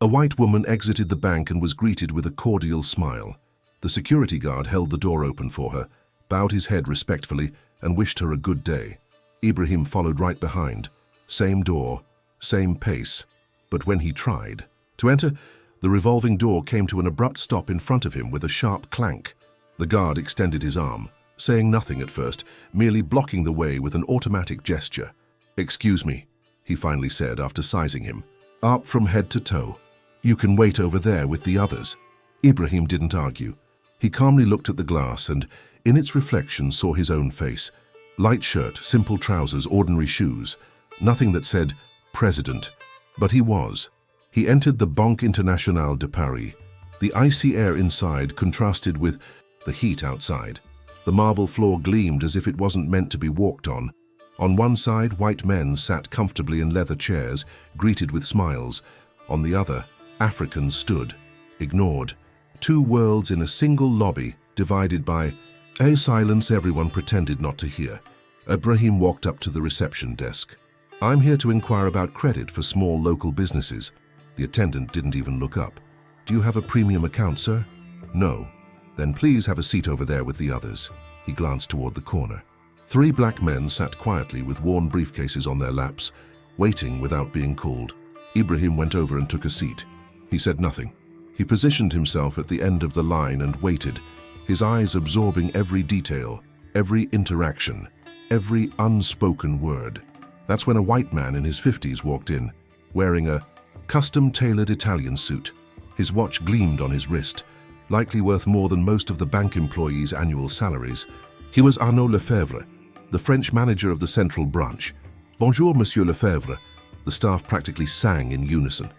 A white woman exited the bank and was greeted with a cordial smile. The security guard held the door open for her, bowed his head respectfully, and wished her a good day. Ibrahim followed right behind. Same door, same pace. But when he tried to enter, the revolving door came to an abrupt stop in front of him with a sharp clank. The guard extended his arm, saying nothing at first, merely blocking the way with an automatic gesture. "Excuse me," he finally said after sizing him. "Up from head to toe. You can wait over there with the others." Ibrahim didn't argue. He calmly looked at the glass and, in its reflection, saw his own face. Light shirt, simple trousers, ordinary shoes. Nothing that said, "President." But he was. He entered the Banque Internationale de Paris. The icy air inside contrasted with the heat outside. The marble floor gleamed as if it wasn't meant to be walked on. On one side, white men sat comfortably in leather chairs, greeted with smiles. On the other, Africans stood, ignored. Two worlds in a single lobby, divided by a silence everyone pretended not to hear. Ibrahim walked up to the reception desk. "I'm here to inquire about credit for small local businesses." The attendant didn't even look up. "Do you have a premium account, sir?" "No." "Then please have a seat over there with the others." He glanced toward the corner. Three black men sat quietly with worn briefcases on their laps, waiting without being called. Ibrahim went over and took a seat. He said nothing. He positioned himself at the end of the line and waited, his eyes absorbing every detail, every interaction, every unspoken word. That's when a white man in his 50s walked in, wearing a custom-tailored Italian suit. His watch gleamed on his wrist, likely worth more than most of the bank employees' annual salaries. He was Arnaud Lefebvre, the French manager of the central branch. "Bonjour, Monsieur Lefebvre." The staff practically sang in unison.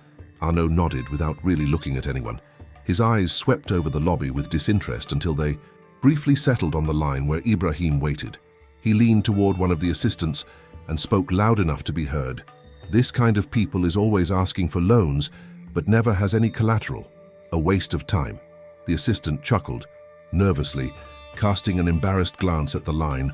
Arnaud nodded without really looking at anyone. His eyes swept over the lobby with disinterest until they briefly settled on the line where Ibrahim waited. He leaned toward one of the assistants and spoke loud enough to be heard. "This kind of people is always asking for loans, but never has any collateral. A waste of time." The assistant chuckled, nervously, casting an embarrassed glance at the line.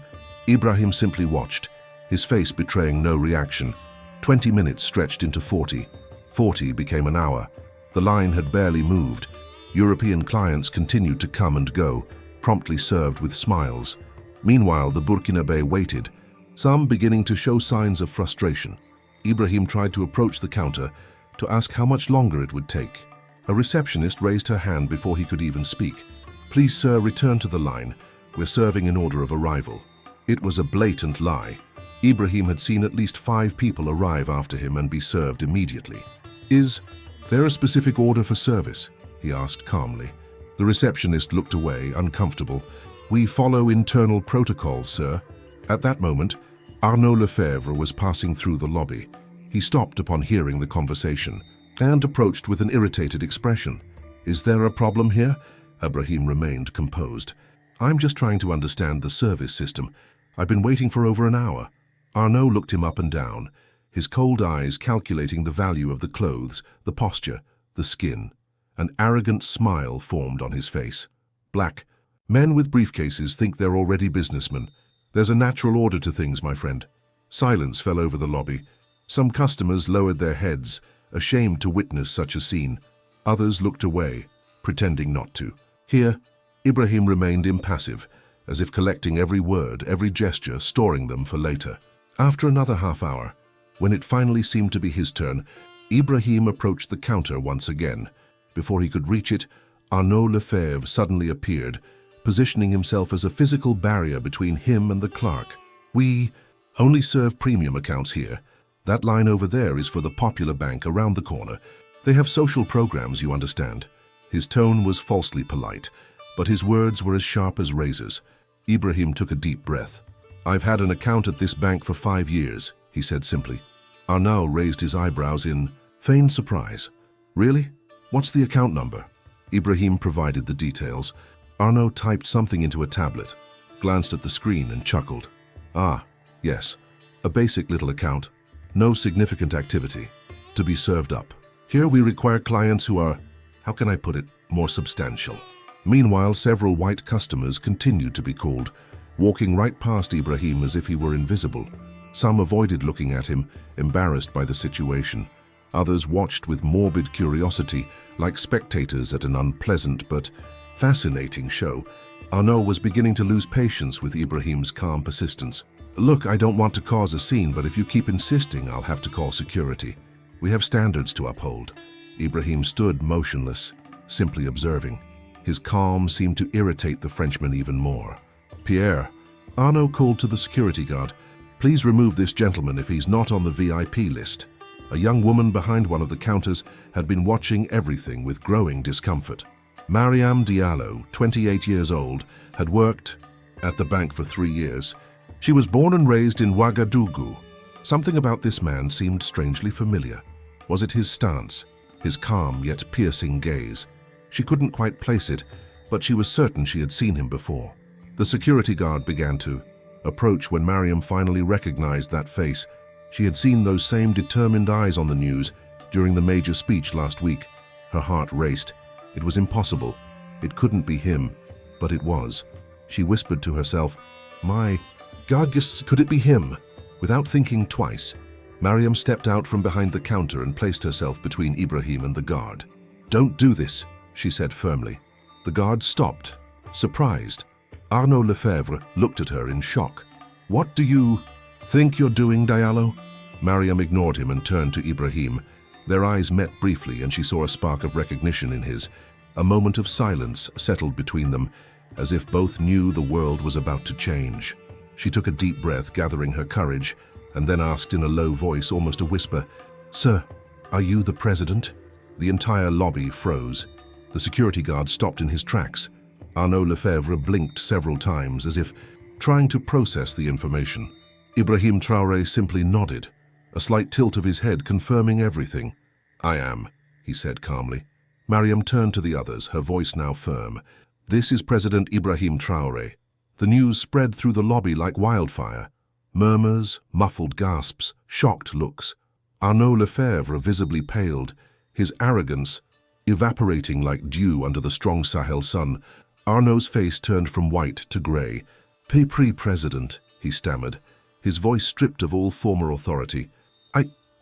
Ibrahim simply watched, his face betraying no reaction. 20 minutes stretched into 40. 40 became an hour. The line had barely moved. European clients continued to come and go, promptly served with smiles. Meanwhile, the Burkinabe waited, some beginning to show signs of frustration. Ibrahim tried to approach the counter to ask how much longer it would take. A receptionist raised her hand before he could even speak. "Please, sir, return to the line. We're serving in order of arrival." It was a blatant lie. Ibrahim had seen at least 5 people arrive after him and be served immediately. "Is there a specific order for service?" he asked calmly. The receptionist looked away, uncomfortable. "We follow internal protocols, sir." At that moment, Arnaud Lefebvre was passing through the lobby. He stopped upon hearing the conversation and approached with an irritated expression. "Is there a problem here?" Ibrahim remained composed. "I'm just trying to understand the service system. I've been waiting for over an hour." Arnaud looked him up and down, his cold eyes calculating the value of the clothes, the posture, the skin. An arrogant smile formed on his face. "Black men with briefcases think they're already businessmen. There's a natural order to things, my friend." Silence fell over the lobby. Some customers lowered their heads, ashamed to witness such a scene. Others looked away, pretending not to. Here, Ibrahim remained impassive, as if collecting every word, every gesture, storing them for later. After another half hour, when it finally seemed to be his turn, Ibrahim approached the counter once again. Before he could reach it, Arnaud Lefebvre suddenly appeared, positioning himself as a physical barrier between him and the clerk. "We only serve premium accounts here. That line over there is for the popular bank around the corner. They have social programs, you understand." His tone was falsely polite, but his words were as sharp as razors. Ibrahim took a deep breath. "I've had an account at this bank for 5 years, he said simply. Arnaud raised his eyebrows in feigned surprise. "Really? What's the account number?" Ibrahim provided the details. Arnaud typed something into a tablet, glanced at the screen and chuckled. "Ah, yes, a basic little account. No significant activity. To be served up. Here we require clients who are, how can I put it, more substantial." Meanwhile, several white customers continued to be called, walking right past Ibrahim as if he were invisible. Some avoided looking at him, embarrassed by the situation. Others watched with morbid curiosity, like spectators at an unpleasant but fascinating show. Arnaud was beginning to lose patience with Ibrahim's calm persistence. "Look, I don't want to cause a scene, but if you keep insisting, I'll have to call security. We have standards to uphold." Ibrahim stood motionless, simply observing. His calm seemed to irritate the Frenchman even more. "Pierre," Arnaud called to the security guard, "please remove this gentleman if he's not on the VIP list." A young woman behind one of the counters had been watching everything with growing discomfort. Mariam Diallo, 28 years old, had worked at the bank for 3 years. She was born and raised in Ouagadougou. Something about this man seemed strangely familiar. Was it his stance, his calm yet piercing gaze? She couldn't quite place it, but she was certain she had seen him before. The security guard began to approach when Mariam finally recognized that face. She had seen those same determined eyes on the news during the major speech last week. Her heart raced. It was impossible. It couldn't be him, but it was. She whispered to herself, "My God, could it be him?" Without thinking twice, Mariam stepped out from behind the counter and placed herself between Ibrahim and the guard. "Don't do this," she said firmly. The guard stopped, surprised. Arnaud Lefebvre looked at her in shock. "What do you think you're doing, Diallo?" Mariam ignored him and turned to Ibrahim. Their eyes met briefly and she saw a spark of recognition in his. A moment of silence settled between them, as if both knew the world was about to change. She took a deep breath, gathering her courage, and then asked in a low voice, almost a whisper, "Sir, are you the president?" The entire lobby froze. The security guard stopped in his tracks. Arnaud Lefebvre blinked several times, as if trying to process the information. Ibrahim Traoré simply nodded, a slight tilt of his head confirming everything. "I am," he said calmly. Mariam turned to the others, her voice now firm. "This is President Ibrahim Traoré." The news spread through the lobby like wildfire. Murmurs, muffled gasps, shocked looks. Arnaud Lefebvre visibly paled, his arrogance evaporating like dew under the strong Sahel sun. Arnaud's face turned from white to grey. "President," he stammered, his voice stripped of all former authority.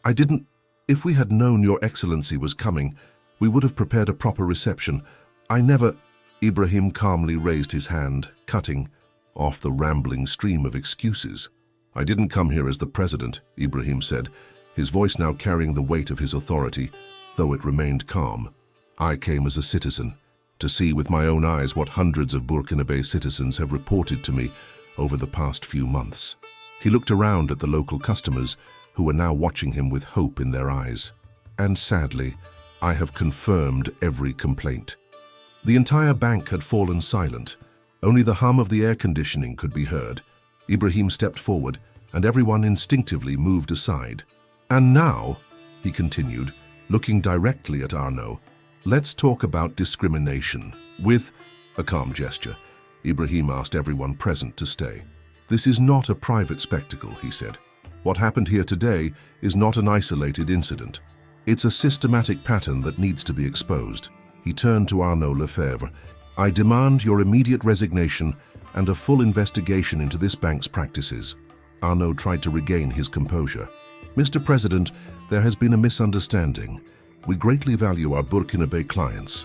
I didn't. If we had known Your Excellency was coming, we would have prepared a proper reception. I never." Ibrahim calmly raised his hand, cutting off the rambling stream of excuses. "I didn't come here as the president," Ibrahim said, his voice now carrying the weight of his authority, though it remained calm. "I came as a citizen, to see with my own eyes what hundreds of Burkinabe citizens have reported to me over the past few months." He looked around at the local customers, who were now watching him with hope in their eyes. "And sadly, I have confirmed every complaint." The entire bank had fallen silent. Only the hum of the air conditioning could be heard. Ibrahim stepped forward, and everyone instinctively moved aside. "And now," he continued, looking directly at Arnaud, "let's talk about discrimination." With a calm gesture, Ibrahim asked everyone present to stay. "This is not a private spectacle," he said. "What happened here today is not an isolated incident. It's a systematic pattern that needs to be exposed." He turned to Arnaud Lefebvre. "I demand your immediate resignation and a full investigation into this bank's practices." Arnaud tried to regain his composure. "Mr. President, there has been a misunderstanding. We greatly value our Burkinabe clients."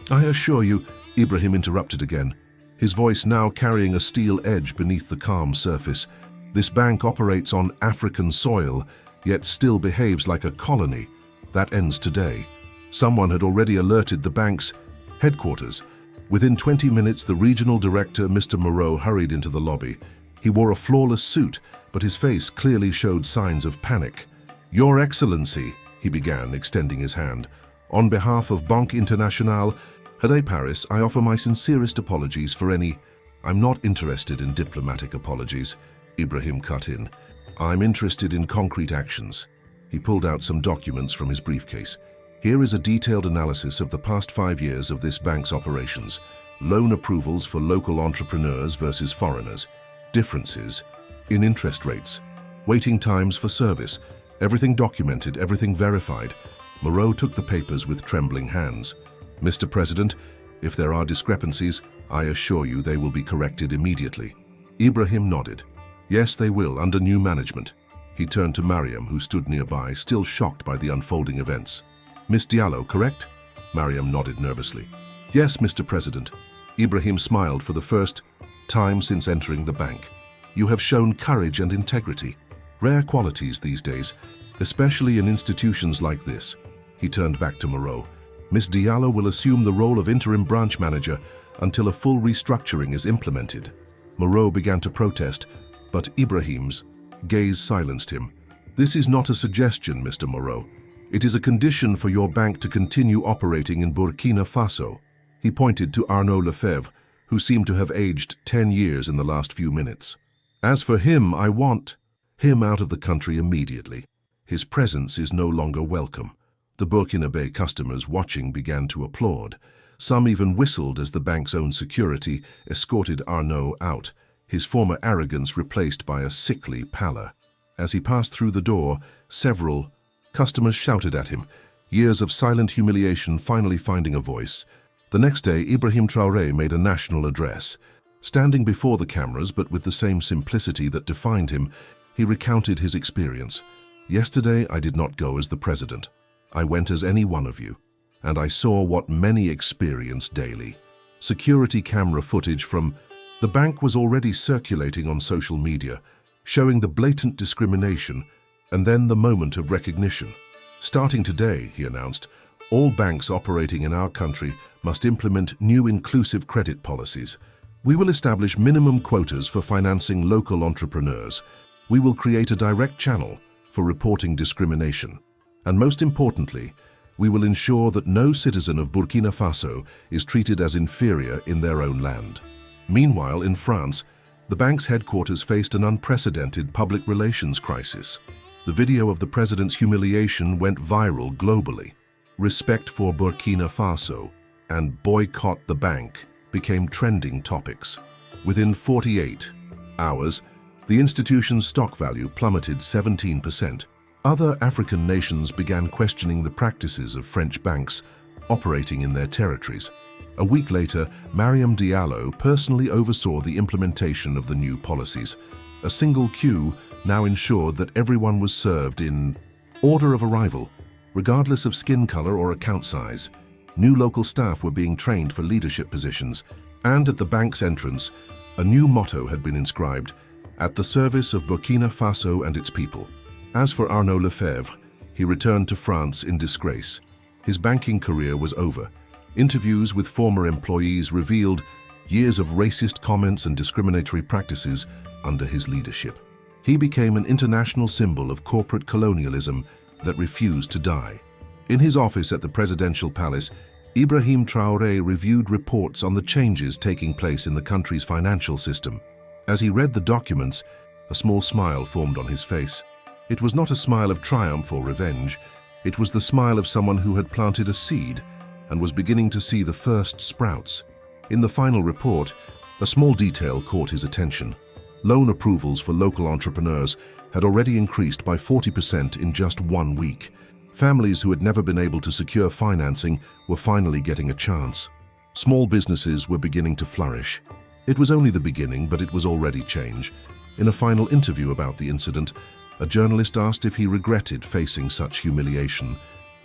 "I assure you," Ibrahim interrupted again, his voice now carrying a steel edge beneath the calm surface. "This bank operates on African soil, yet still behaves like a colony. That ends today." Someone had already alerted the bank's headquarters. Within 20 minutes, the regional director, Mr. Moreau, hurried into the lobby. He wore a flawless suit, but his face clearly showed signs of panic. "Your Excellency," he began, extending his hand. "On behalf of Banque Internationale at Paris, I offer my sincerest apologies for any—" "I'm not interested in diplomatic apologies," Ibrahim cut in. "I'm interested in concrete actions." He pulled out some documents from his briefcase. "Here is a detailed analysis of the past 5 years of this bank's operations. Loan approvals for local entrepreneurs versus foreigners. Differences in interest rates. Waiting times for service. Everything documented, everything verified." Moreau took the papers with trembling hands. "Mr. President, if there are discrepancies, I assure you they will be corrected immediately." Ibrahim nodded. "Yes, they will, under new management." He turned to Mariam, who stood nearby, still shocked by the unfolding events. "Miss Diallo, correct?" Mariam nodded nervously. "Yes, Mr. President." Ibrahim smiled for the first time since entering the bank. "You have shown courage and integrity, rare qualities these days, especially in institutions like this." He turned back to Moreau. "Miss Diallo will assume the role of interim branch manager until a full restructuring is implemented." Moreau began to protest, but Ibrahim's gaze silenced him. "This is not a suggestion, Mr. Moreau. It is a condition for your bank to continue operating in Burkina Faso." He pointed to Arnaud Lefebvre, who seemed to have aged 10 years in the last few minutes. "As for him, I want him out of the country immediately. His presence is no longer welcome." The Burkinabe customers watching began to applaud. Some even whistled as the bank's own security escorted Arnaud out, his former arrogance replaced by a sickly pallor. As he passed through the door, several customers shouted at him, years of silent humiliation finally finding a voice. The next day, Ibrahim Traoré made a national address. Standing before the cameras, but with the same simplicity that defined him, he recounted his experience. "Yesterday, I did not go as the president. I went as any one of you, and I saw what many experience daily." Security camera footage from the bank was already circulating on social media, showing the blatant discrimination and then the moment of recognition. "Starting today," he announced, "all banks operating in our country must implement new inclusive credit policies. We will establish minimum quotas for financing local entrepreneurs. We will create a direct channel for reporting discrimination. And most importantly, we will ensure that no citizen of Burkina Faso is treated as inferior in their own land." Meanwhile, in France, the bank's headquarters faced an unprecedented public relations crisis. The video of the president's humiliation went viral globally. Respect for Burkina Faso and boycott the bank became trending topics. Within 48 hours, the institution's stock value plummeted 17%. Other African nations began questioning the practices of French banks operating in their territories. A week later, Mariam Diallo personally oversaw the implementation of the new policies. A single queue now ensured that everyone was served in order of arrival, regardless of skin color or account size. New local staff were being trained for leadership positions, and at the bank's entrance, a new motto had been inscribed, "At the service of Burkina Faso and its people." As for Arnaud Lefebvre, he returned to France in disgrace. His banking career was over. Interviews with former employees revealed years of racist comments and discriminatory practices under his leadership. He became an international symbol of corporate colonialism that refused to die. In his office at the presidential palace, Ibrahim Traoré reviewed reports on the changes taking place in the country's financial system. As he read the documents, a small smile formed on his face. It was not a smile of triumph or revenge. It was the smile of someone who had planted a seed and was beginning to see the first sprouts. In the final report, a small detail caught his attention. Loan approvals for local entrepreneurs had already increased by 40% in just 1 week. Families who had never been able to secure financing were finally getting a chance. Small businesses were beginning to flourish. It was only the beginning, but it was already change. In a final interview about the incident, a journalist asked if he regretted facing such humiliation.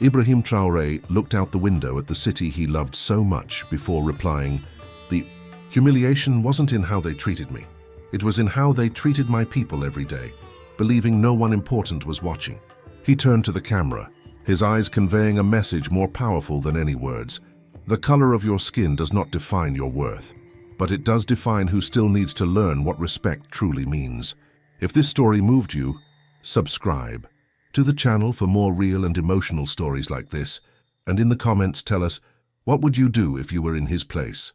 Ibrahim Traoré looked out the window at the city he loved so much before replying, "The humiliation wasn't in how they treated me. It was in how they treated my people every day, believing no one important was watching." He turned to the camera, his eyes conveying a message more powerful than any words. "The color of your skin does not define your worth, but it does define who still needs to learn what respect truly means." If this story moved you, subscribe to the channel for more real and emotional stories like this, and in the comments tell us, what would you do if you were in his place?